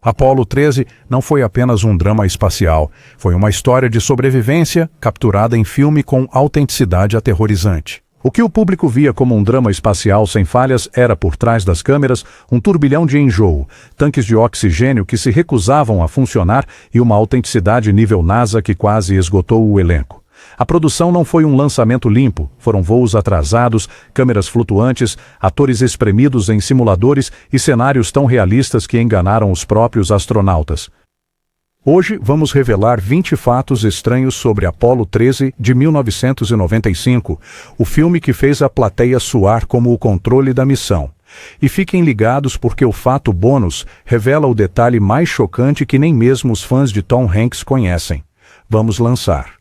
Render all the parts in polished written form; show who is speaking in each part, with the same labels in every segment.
Speaker 1: Apollo 13 não foi apenas um drama espacial, foi uma história de sobrevivência capturada em filme com autenticidade aterrorizante. O que o público via como um drama espacial sem falhas era, por trás das câmeras, um turbilhão de enjoo, tanques de oxigênio que se recusavam a funcionar e uma autenticidade nível NASA que quase esgotou o elenco. A produção não foi um lançamento limpo, foram voos atrasados, câmeras flutuantes, atores espremidos em simuladores e cenários tão realistas que enganaram os próprios astronautas. Hoje vamos revelar 20 fatos estranhos sobre Apollo 13 de 1995, o filme que fez a plateia suar como o controle da missão. E fiquem ligados porque o fato bônus revela o detalhe mais chocante que nem mesmo os fãs de Tom Hanks conhecem. Vamos lançar.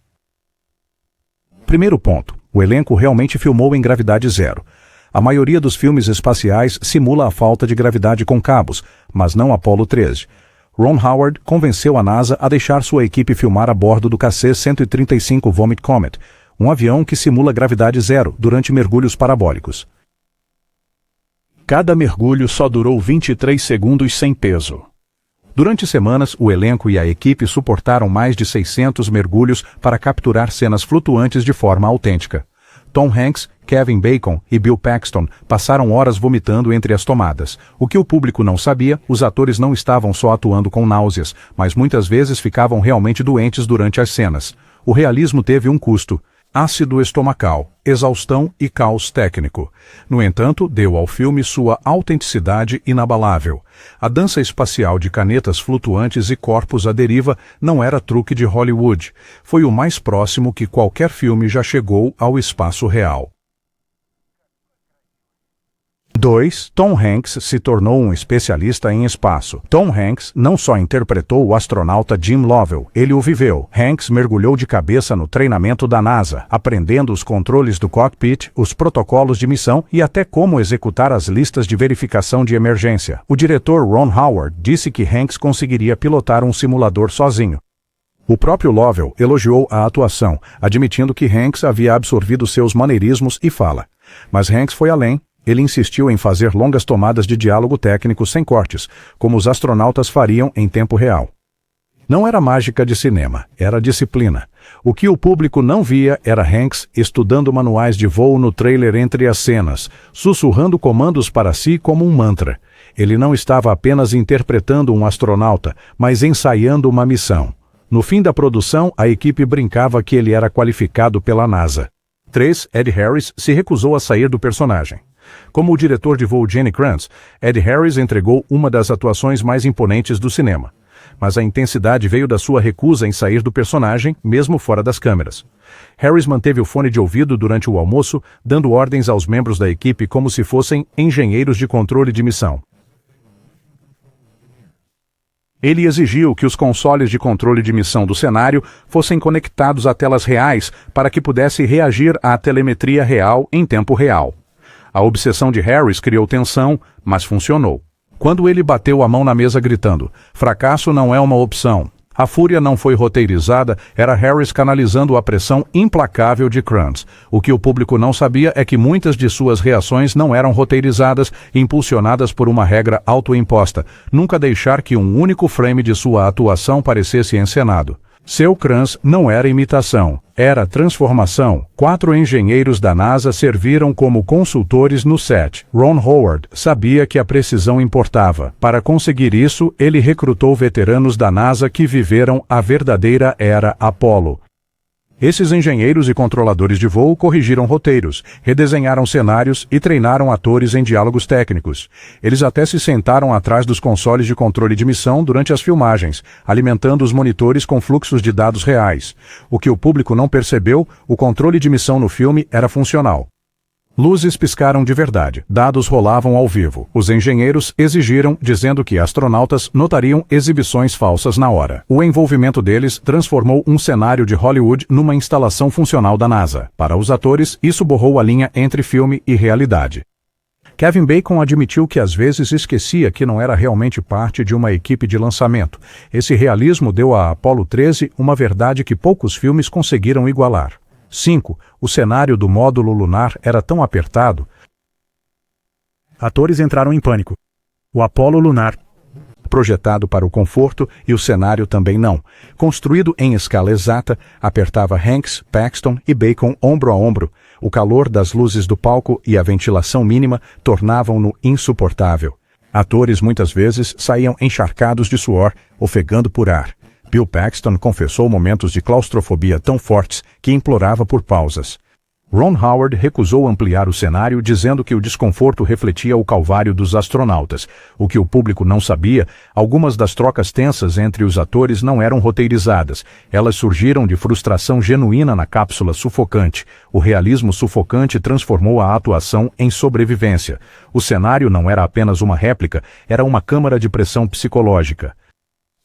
Speaker 1: Primeiro ponto, o elenco realmente filmou em gravidade zero. A maioria dos filmes espaciais simula a falta de gravidade com cabos, mas não Apollo 13. Ron Howard convenceu a NASA a deixar sua equipe filmar a bordo do KC-135 Vomit Comet, um avião que simula gravidade zero durante mergulhos parabólicos. Cada mergulho só durou 23 segundos sem peso. Durante semanas, o elenco e a equipe suportaram mais de 600 mergulhos para capturar cenas flutuantes de forma autêntica. Tom Hanks, Kevin Bacon e Bill Paxton passaram horas vomitando entre as tomadas. O que o público não sabia, os atores não estavam só atuando com náuseas, mas muitas vezes ficavam realmente doentes durante as cenas. O realismo teve um custo: ácido estomacal, exaustão e caos técnico. No entanto, deu ao filme sua autenticidade inabalável. A dança espacial de canetas flutuantes e corpos à deriva não era truque de Hollywood. Foi o mais próximo que qualquer filme já chegou ao espaço real. 2. Tom Hanks se tornou um especialista em espaço. Tom Hanks não só interpretou o astronauta Jim Lovell, ele o viveu. Hanks mergulhou de cabeça no treinamento da NASA, aprendendo os controles do cockpit, os protocolos de missão e até como executar as listas de verificação de emergência. O diretor Ron Howard disse que Hanks conseguiria pilotar um simulador sozinho. O próprio Lovell elogiou a atuação, admitindo que Hanks havia absorvido seus maneirismos e fala. Mas Hanks foi além. Ele insistiu em fazer longas tomadas de diálogo técnico sem cortes, como os astronautas fariam em tempo real. Não era mágica de cinema, era disciplina. O que o público não via era Hanks estudando manuais de voo no trailer entre as cenas, sussurrando comandos para si como um mantra. Ele não estava apenas interpretando um astronauta, mas ensaiando uma missão. No fim da produção, a equipe brincava que ele era qualificado pela NASA. 3. Ed Harris se recusou a sair do personagem. Como o diretor de voo Gene Kranz, Ed Harris entregou uma das atuações mais imponentes do cinema. Mas a intensidade veio da sua recusa em sair do personagem, mesmo fora das câmeras. Harris manteve o fone de ouvido durante o almoço, dando ordens aos membros da equipe como se fossem engenheiros de controle de missão. Ele exigiu que os consoles de controle de missão do cenário fossem conectados a telas reais para que pudesse reagir à telemetria real em tempo real. A obsessão de Harris criou tensão, mas funcionou. Quando ele bateu a mão na mesa gritando, "Fracasso não é uma opção", a fúria não foi roteirizada, era Harris canalizando a pressão implacável de Kranz. O que o público não sabia é que muitas de suas reações não eram roteirizadas, impulsionadas por uma regra autoimposta: nunca deixar que um único frame de sua atuação parecesse encenado. Seu Kranz não era imitação, era transformação. 4 engenheiros da NASA serviram como consultores no set. Ron Howard sabia que a precisão importava. Para conseguir isso, ele recrutou veteranos da NASA que viveram a verdadeira era Apollo. Esses engenheiros e controladores de voo corrigiram roteiros, redesenharam cenários e treinaram atores em diálogos técnicos. Eles até se sentaram atrás dos consoles de controle de missão durante as filmagens, alimentando os monitores com fluxos de dados reais. O que o público não percebeu, o controle de missão no filme era funcional. Luzes piscaram de verdade, dados rolavam ao vivo. Os engenheiros exigiram, dizendo que astronautas notariam exibições falsas na hora. O envolvimento deles transformou um cenário de Hollywood numa instalação funcional da NASA. Para os atores, isso borrou a linha entre filme e realidade. Kevin Bacon admitiu que às vezes esquecia que não era realmente parte de uma equipe de lançamento. Esse realismo deu a Apollo 13 uma verdade que poucos filmes conseguiram igualar. 5. O cenário do módulo lunar era tão apertado. Atores entraram em pânico. O Apollo lunar projetado para o conforto e o cenário também não. Construído em escala exata, apertava Hanks, Paxton e Bacon ombro a ombro. O calor das luzes do palco e a ventilação mínima tornavam-no insuportável. Atores muitas vezes saíam encharcados de suor, ofegando por ar. Bill Paxton confessou momentos de claustrofobia tão fortes que implorava por pausas. Ron Howard recusou ampliar o cenário, dizendo que o desconforto refletia o calvário dos astronautas. O que o público não sabia, algumas das trocas tensas entre os atores não eram roteirizadas. Elas surgiram de frustração genuína na cápsula sufocante. O realismo sufocante transformou a atuação em sobrevivência. O cenário não era apenas uma réplica, era uma câmara de pressão psicológica.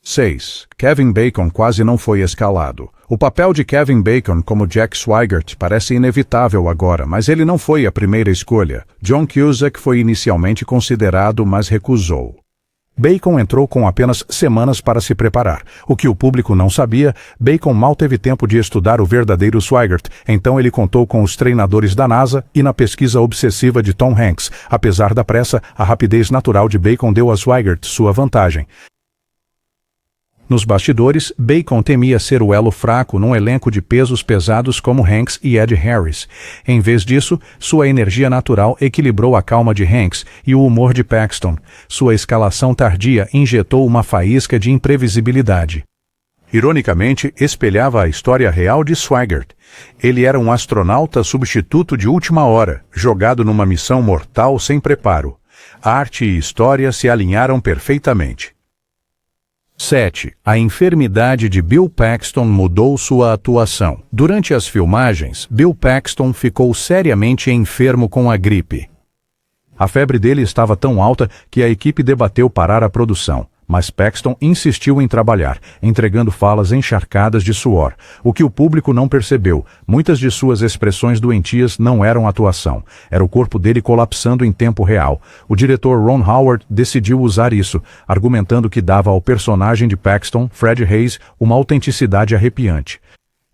Speaker 1: 6. Kevin Bacon quase não foi escalado. O papel de Kevin Bacon como Jack Swigert parece inevitável agora, mas ele não foi a primeira escolha. John Cusack foi inicialmente considerado, mas recusou. Bacon entrou com apenas semanas para se preparar. O que o público não sabia, Bacon mal teve tempo de estudar o verdadeiro Swigert, então ele contou com os treinadores da NASA e na pesquisa obsessiva de Tom Hanks. Apesar da pressa, a rapidez natural de Bacon deu a Swigert sua vantagem. Nos bastidores, Bacon temia ser o elo fraco num elenco de pesos pesados como Hanks e Ed Harris. Em vez disso, sua energia natural equilibrou a calma de Hanks e o humor de Paxton. Sua escalação tardia injetou uma faísca de imprevisibilidade. Ironicamente, espelhava a história real de Swigert. Ele era um astronauta substituto de última hora, jogado numa missão mortal sem preparo. Arte e história se alinharam perfeitamente. 7. A enfermidade de Bill Paxton mudou sua atuação. Durante as filmagens, Bill Paxton ficou seriamente enfermo com a gripe. A febre dele estava tão alta que a equipe debateu parar a produção, mas Paxton insistiu em trabalhar, entregando falas encharcadas de suor. O que o público não percebeu, muitas de suas expressões doentias não eram atuação. Era o corpo dele colapsando em tempo real. O diretor Ron Howard decidiu usar isso, argumentando que dava ao personagem de Paxton, Fred Haise, uma autenticidade arrepiante.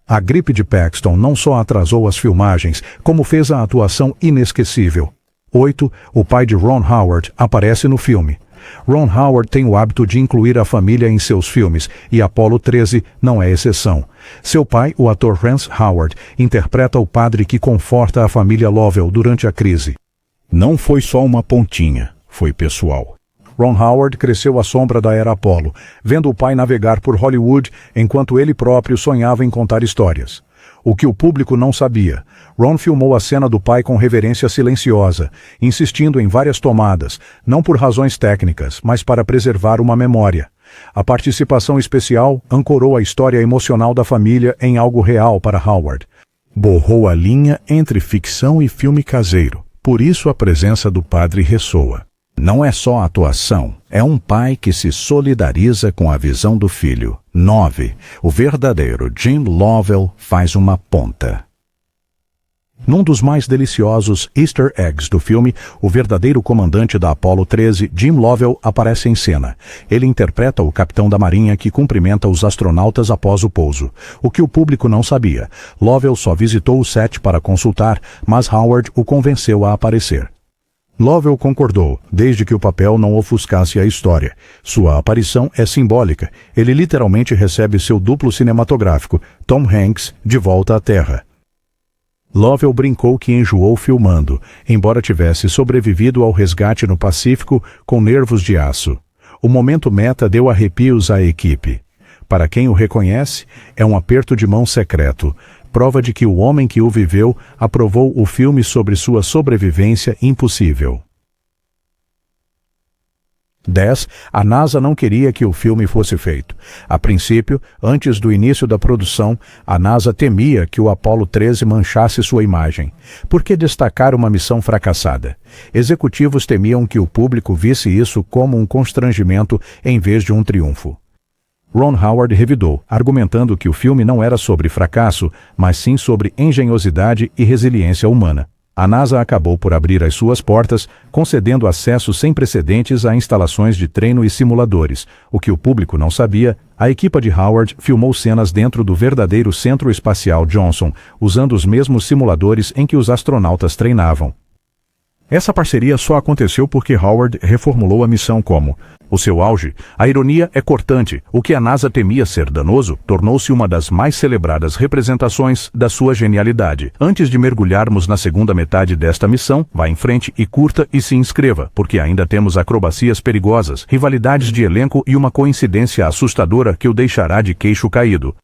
Speaker 1: A gripe de Paxton não só atrasou as filmagens, como fez a atuação inesquecível. 8. O pai de Ron Howard aparece no filme. Ron Howard tem o hábito de incluir a família em seus filmes, e Apollo 13 não é exceção. Seu pai, o ator Rance Howard, interpreta o padre que conforta a família Lovell durante a crise. Não foi só uma pontinha, foi pessoal. Ron Howard cresceu à sombra da era Apollo, vendo o pai navegar por Hollywood enquanto ele próprio sonhava em contar histórias. O que o público não sabia, Ron filmou a cena do pai com reverência silenciosa, insistindo em várias tomadas, não por razões técnicas, mas para preservar uma memória. A participação especial ancorou a história emocional da família em algo real para Howard. Borrou a linha entre ficção e filme caseiro, por isso a presença do padre ressoa. Não é só atuação, é um pai que se solidariza com a visão do filho. 9. O verdadeiro Jim Lovell faz uma ponta. Num dos mais deliciosos easter eggs do filme, o verdadeiro comandante da Apollo 13, Jim Lovell, aparece em cena. Ele interpreta o capitão da marinha que cumprimenta os astronautas após o pouso. O que o público não sabia, Lovell só visitou o set para consultar, mas Howard o convenceu a aparecer. Lovell concordou, desde que o papel não ofuscasse a história. Sua aparição é simbólica. Ele literalmente recebe seu duplo cinematográfico, Tom Hanks, de volta à Terra. Lovell brincou que enjoou filmando, embora tivesse sobrevivido ao resgate no Pacífico com nervos de aço. O momento meta deu arrepios à equipe. Para quem o reconhece, é um aperto de mão secreto, prova de que o homem que o viveu aprovou o filme sobre sua sobrevivência impossível. 10. A NASA não queria que o filme fosse feito. A princípio, antes do início da produção, a NASA temia que o Apollo 13 manchasse sua imagem. Por que destacar uma missão fracassada? Executivos temiam que o público visse isso como um constrangimento em vez de um triunfo. Ron Howard revidou, argumentando que o filme não era sobre fracasso, mas sim sobre engenhosidade e resiliência humana. A NASA acabou por abrir as suas portas, concedendo acesso sem precedentes a instalações de treino e simuladores. O que o público não sabia, a equipe de Howard filmou cenas dentro do verdadeiro Centro Espacial Johnson, usando os mesmos simuladores em que os astronautas treinavam.
Speaker 2: Essa parceria só aconteceu porque Howard reformulou a missão como: o seu auge, a ironia é cortante, o que a NASA temia ser danoso, tornou-se uma das mais celebradas representações da sua genialidade. Antes de mergulharmos na segunda metade desta missão, vá em frente e curta e se inscreva, porque ainda temos acrobacias perigosas, rivalidades de elenco e uma coincidência assustadora que o deixará de queixo caído.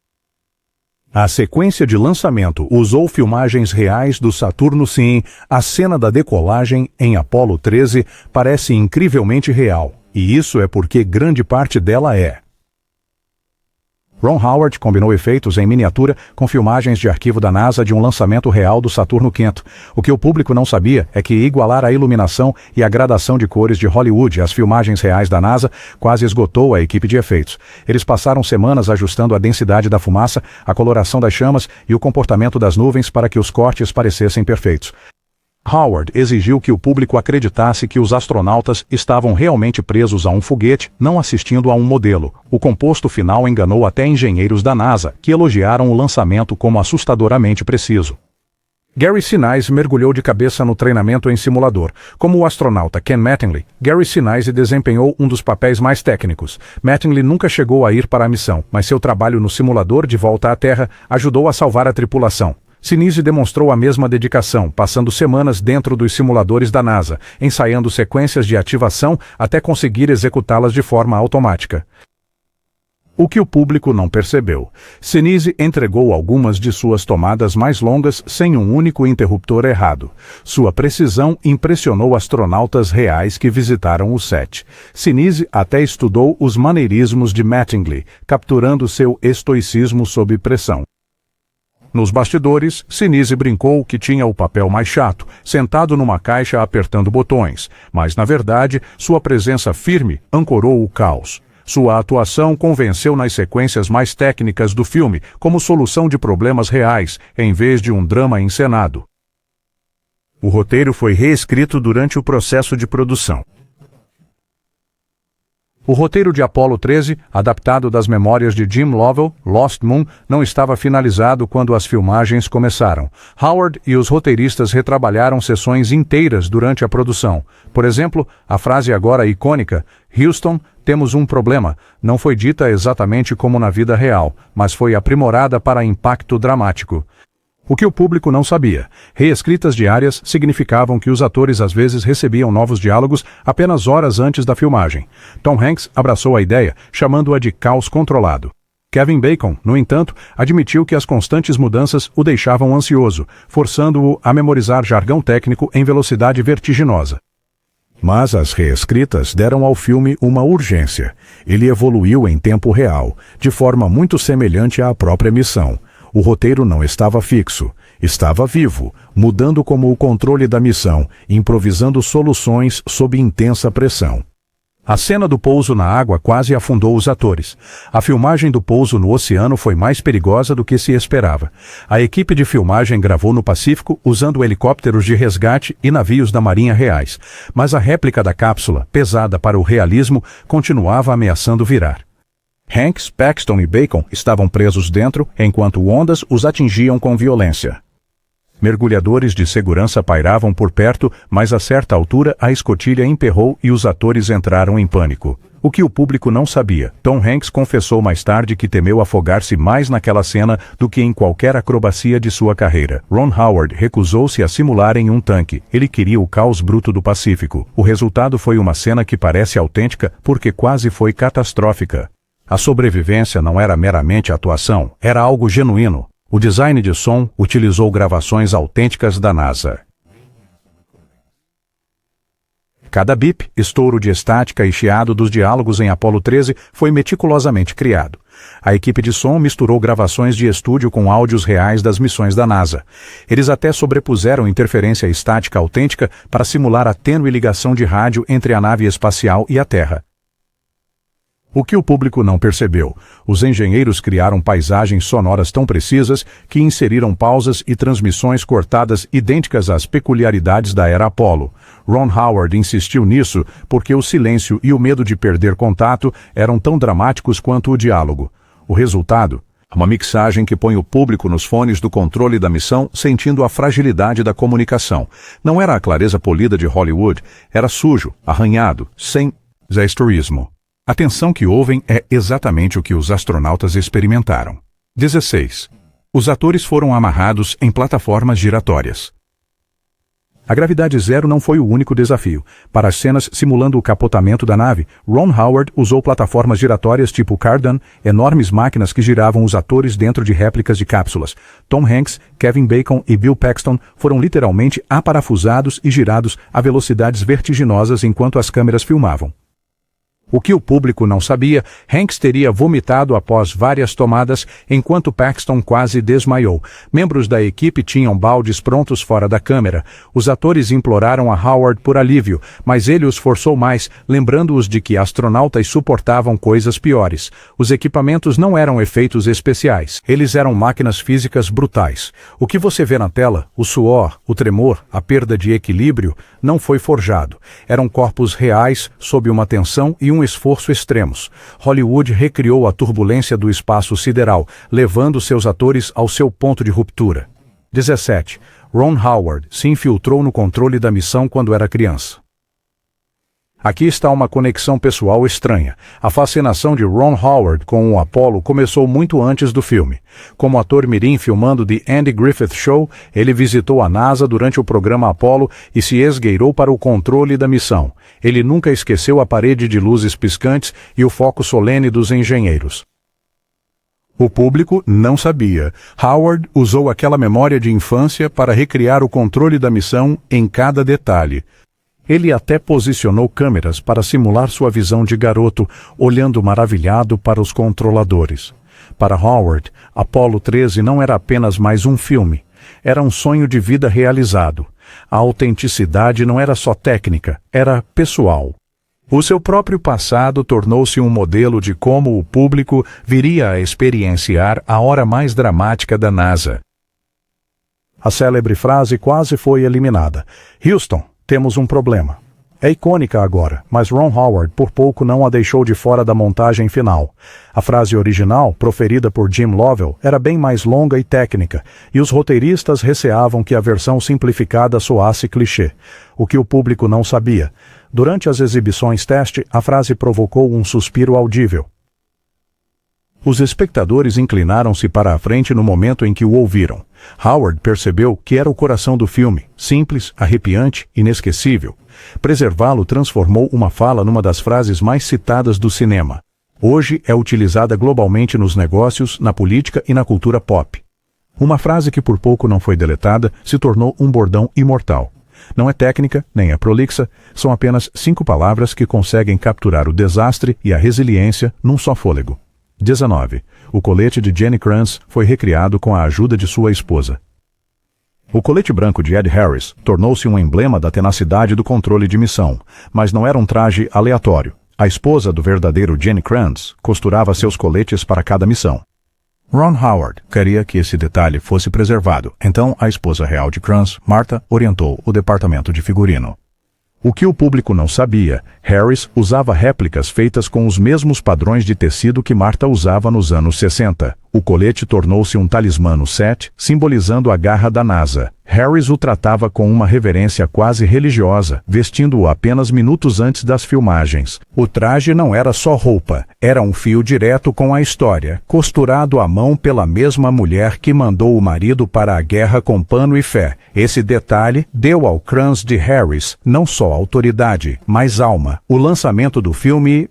Speaker 2: A sequência de lançamento usou filmagens reais do Saturno Sim. A cena da decolagem em Apollo 13 parece incrivelmente real, e isso é porque grande parte dela é. Ron Howard combinou efeitos em miniatura com filmagens de arquivo da NASA de um lançamento real do Saturno V. O que o público não sabia é que igualar a iluminação e a gradação de cores de Hollywood às filmagens reais da NASA quase esgotou a equipe de efeitos. Eles passaram semanas ajustando a densidade da fumaça, a coloração das chamas e o comportamento das nuvens para que os cortes parecessem perfeitos. Howard exigiu que o público acreditasse que os astronautas estavam realmente presos a um foguete, não assistindo a um modelo. O composto final enganou até engenheiros da NASA, que elogiaram o lançamento como assustadoramente preciso. Gary Sinise mergulhou de cabeça no treinamento em simulador. Como o astronauta Ken Mattingly, Gary Sinise desempenhou um dos papéis mais técnicos. Mattingly nunca chegou a ir para a missão, mas seu trabalho no simulador de volta à Terra ajudou a salvar a tripulação. Sinise demonstrou a mesma dedicação, passando semanas dentro dos simuladores da NASA, ensaiando sequências de ativação até conseguir executá-las de forma automática. O que o público não percebeu. Sinise entregou algumas de suas tomadas mais longas sem um único interruptor errado. Sua precisão impressionou astronautas reais que visitaram o set. Sinise até estudou os maneirismos de Mattingly, capturando seu estoicismo sob pressão. Nos bastidores, Sinise brincou que tinha o papel mais chato, sentado numa caixa apertando botões, mas, na verdade, sua presença firme ancorou o caos. Sua atuação convenceu nas sequências mais técnicas do filme como solução de problemas reais, em vez de um drama encenado. O roteiro foi reescrito durante o processo de produção. O roteiro de Apollo 13, adaptado das memórias de Jim Lovell, Lost Moon, não estava finalizado quando as filmagens começaram. Howard e os roteiristas retrabalharam sessões inteiras durante a produção. Por exemplo, a frase agora icônica, "Houston, temos um problema", não foi dita exatamente como na vida real, mas foi aprimorada para impacto dramático. O que o público não sabia. Reescritas diárias significavam que os atores às vezes recebiam novos diálogos apenas horas antes da filmagem. Tom Hanks abraçou a ideia, chamando-a de caos controlado. Kevin Bacon, no entanto, admitiu que as constantes mudanças o deixavam ansioso, forçando-o a memorizar jargão técnico em velocidade vertiginosa. Mas as reescritas deram ao filme uma urgência. Ele evoluiu em tempo real, de forma muito semelhante à própria missão. O roteiro não estava fixo, estava vivo, mudando como o controle da missão, improvisando soluções sob intensa pressão. A cena do pouso na água quase afundou os atores. A filmagem do pouso no oceano foi mais perigosa do que se esperava. A equipe de filmagem gravou no Pacífico usando helicópteros de resgate e navios da Marinha reais. Mas a réplica da cápsula, pesada para o realismo, continuava ameaçando virar. Hanks, Paxton e Bacon estavam presos dentro, enquanto ondas os atingiam com violência. Mergulhadores de segurança pairavam por perto, mas a certa altura a escotilha emperrou e os atores entraram em pânico. O que o público não sabia, Tom Hanks confessou mais tarde que temeu afogar-se mais naquela cena do que em qualquer acrobacia de sua carreira. Ron Howard recusou-se a simular em um tanque. Ele queria o caos bruto do Pacífico. O resultado foi uma cena que parece autêntica porque quase foi catastrófica. A sobrevivência não era meramente atuação, era algo genuíno. O design de som utilizou gravações autênticas da NASA. Cada bip, estouro de estática e chiado dos diálogos em Apollo 13 foi meticulosamente criado. A equipe de som misturou gravações de estúdio com áudios reais das missões da NASA. Eles até sobrepuseram interferência estática autêntica para simular a tênue ligação de rádio entre a nave espacial e a Terra. O que o público não percebeu, os engenheiros criaram paisagens sonoras tão precisas que inseriram pausas e transmissões cortadas idênticas às peculiaridades da era Apollo. Ron Howard insistiu nisso porque o silêncio e o medo de perder contato eram tão dramáticos quanto o diálogo. O resultado? Uma mixagem que põe o público nos fones do controle da missão, sentindo a fragilidade da comunicação. Não era a clareza polida de Hollywood, era sujo, arranhado, sem zaistorismo. A tensão que ouvem é exatamente o que os astronautas experimentaram. 16. Os atores foram amarrados em plataformas giratórias. A gravidade zero não foi o único desafio. Para as cenas simulando o capotamento da nave, Ron Howard usou plataformas giratórias tipo Cardan, enormes máquinas que giravam os atores dentro de réplicas de cápsulas. Tom Hanks, Kevin Bacon e Bill Paxton foram literalmente aparafusados e girados a velocidades vertiginosas enquanto as câmeras filmavam. O que o público não sabia, Hanks teria vomitado após várias tomadas, enquanto Paxton quase desmaiou. Membros da equipe tinham baldes prontos fora da câmera. Os atores imploraram a Howard por alívio, mas ele os forçou mais, lembrando-os de que astronautas suportavam coisas piores. Os equipamentos não eram efeitos especiais. Eles eram máquinas físicas brutais. O que você vê na tela, o suor, o tremor, a perda de equilíbrio, não foi forjado. Eram corpos reais, sob uma tensão e um esforço extremos. Hollywood recriou a turbulência do espaço sideral, levando seus atores ao seu ponto de ruptura. 17. Ron Howard se infiltrou no controle da missão quando era criança. Aqui está uma conexão pessoal estranha. A fascinação de Ron Howard com o Apollo começou muito antes do filme. Como ator mirim filmando The Andy Griffith Show, ele visitou a NASA durante o programa Apollo e se esgueirou para o controle da missão. Ele nunca esqueceu a parede de luzes piscantes e o foco solene dos engenheiros. O público não sabia. Howard usou aquela memória de infância para recriar o controle da missão em cada detalhe. Ele até posicionou câmeras para simular sua visão de garoto, olhando maravilhado para os controladores. Para Howard, Apollo 13 não era apenas mais um filme. Era um sonho de vida realizado. A autenticidade não era só técnica, era pessoal. O seu próprio passado tornou-se um modelo de como o público viria a experienciar a hora mais dramática da NASA. A célebre frase quase foi eliminada. Houston, temos um problema. É icônica agora, mas Ron Howard por pouco não a deixou de fora da montagem final. A frase original, proferida por Jim Lovell, era bem mais longa e técnica, e os roteiristas receavam que a versão simplificada soasse clichê. O que o público não sabia. Durante as exibições teste, a frase provocou um suspiro audível. Os espectadores inclinaram-se para a frente no momento em que o ouviram. Howard percebeu que era o coração do filme, simples, arrepiante, inesquecível. Preservá-lo transformou uma fala numa das frases mais citadas do cinema. Hoje é utilizada globalmente nos negócios, na política e na cultura pop. Uma frase que por pouco não foi deletada se tornou um bordão imortal. Não é técnica, nem é prolixa, são apenas 5 palavras que conseguem capturar o desastre e a resiliência num só fôlego. 19. O colete de Jenny Kranz foi recriado com a ajuda de sua esposa. O colete branco de Ed Harris tornou-se um emblema da tenacidade do controle de missão, mas não era um traje aleatório. A esposa do verdadeiro Jenny Kranz costurava seus coletes para cada missão. Ron Howard queria que esse detalhe fosse preservado, então a esposa real de Kranz, Martha, orientou o departamento de figurino. O que o público não sabia, Harris usava réplicas feitas com os mesmos padrões de tecido que Martha usava nos anos 60. O colete tornou-se um talismã no set, simbolizando a garra da NASA. Harris o tratava com uma reverência quase religiosa, vestindo-o apenas minutos antes das filmagens. O traje não era só roupa, era um fio direto com a história, costurado à mão pela mesma mulher que mandou o marido para a guerra com pano e fé. Esse detalhe deu ao Kranz de Harris não só autoridade, mas alma. O lançamento do filme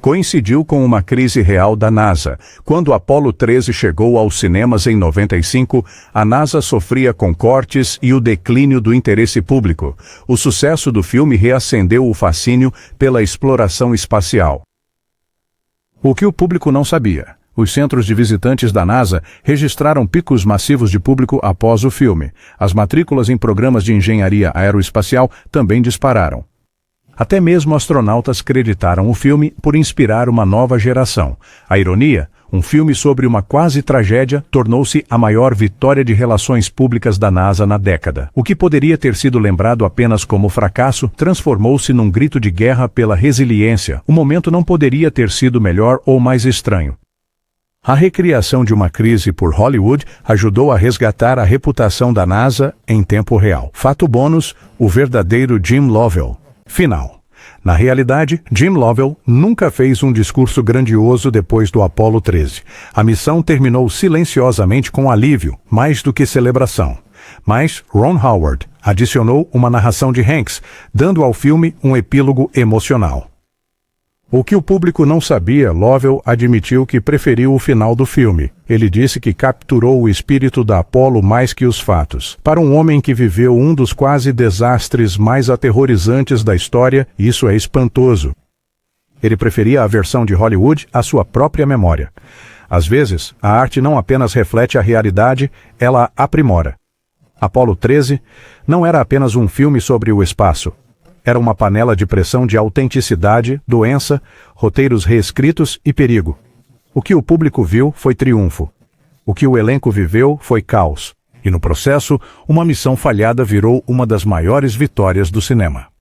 Speaker 2: coincidiu com uma crise real da NASA. Quando Apollo 13 chegou aos cinemas em 95, a NASA sofria com cortes e o declínio do interesse público. O sucesso do filme reacendeu o fascínio pela exploração espacial. O que o público não sabia. Os centros de visitantes da NASA registraram picos massivos de público após o filme. As matrículas em programas de engenharia aeroespacial também dispararam. Até mesmo astronautas creditaram o filme por inspirar uma nova geração. A ironia, um filme sobre uma quase tragédia, tornou-se a maior vitória de relações públicas da NASA na década. O que poderia ter sido lembrado apenas como fracasso, transformou-se num grito de guerra pela resiliência. O momento não poderia ter sido melhor ou mais estranho. A recriação de uma crise por Hollywood ajudou a resgatar a reputação da NASA em tempo real. Fato bônus, o verdadeiro Jim Lovell. Final. Na realidade, Jim Lovell nunca fez um discurso grandioso depois do Apollo 13. A missão terminou silenciosamente com alívio, mais do que celebração. Mas Ron Howard adicionou uma narração de Hanks, dando ao filme um epílogo emocional. O que o público não sabia, Lovell admitiu que preferiu o final do filme. Ele disse que capturou o espírito da Apollo mais que os fatos. Para um homem que viveu um dos quase desastres mais aterrorizantes da história, isso é espantoso. Ele preferia a versão de Hollywood à sua própria memória. Às vezes, a arte não apenas reflete a realidade, ela a aprimora. Apollo 13 não era apenas um filme sobre o espaço. Era uma panela de pressão de autenticidade, doença, roteiros reescritos e perigo. O que o público viu foi triunfo. O que o elenco viveu foi caos. E no processo, uma missão falhada virou uma das maiores vitórias do cinema.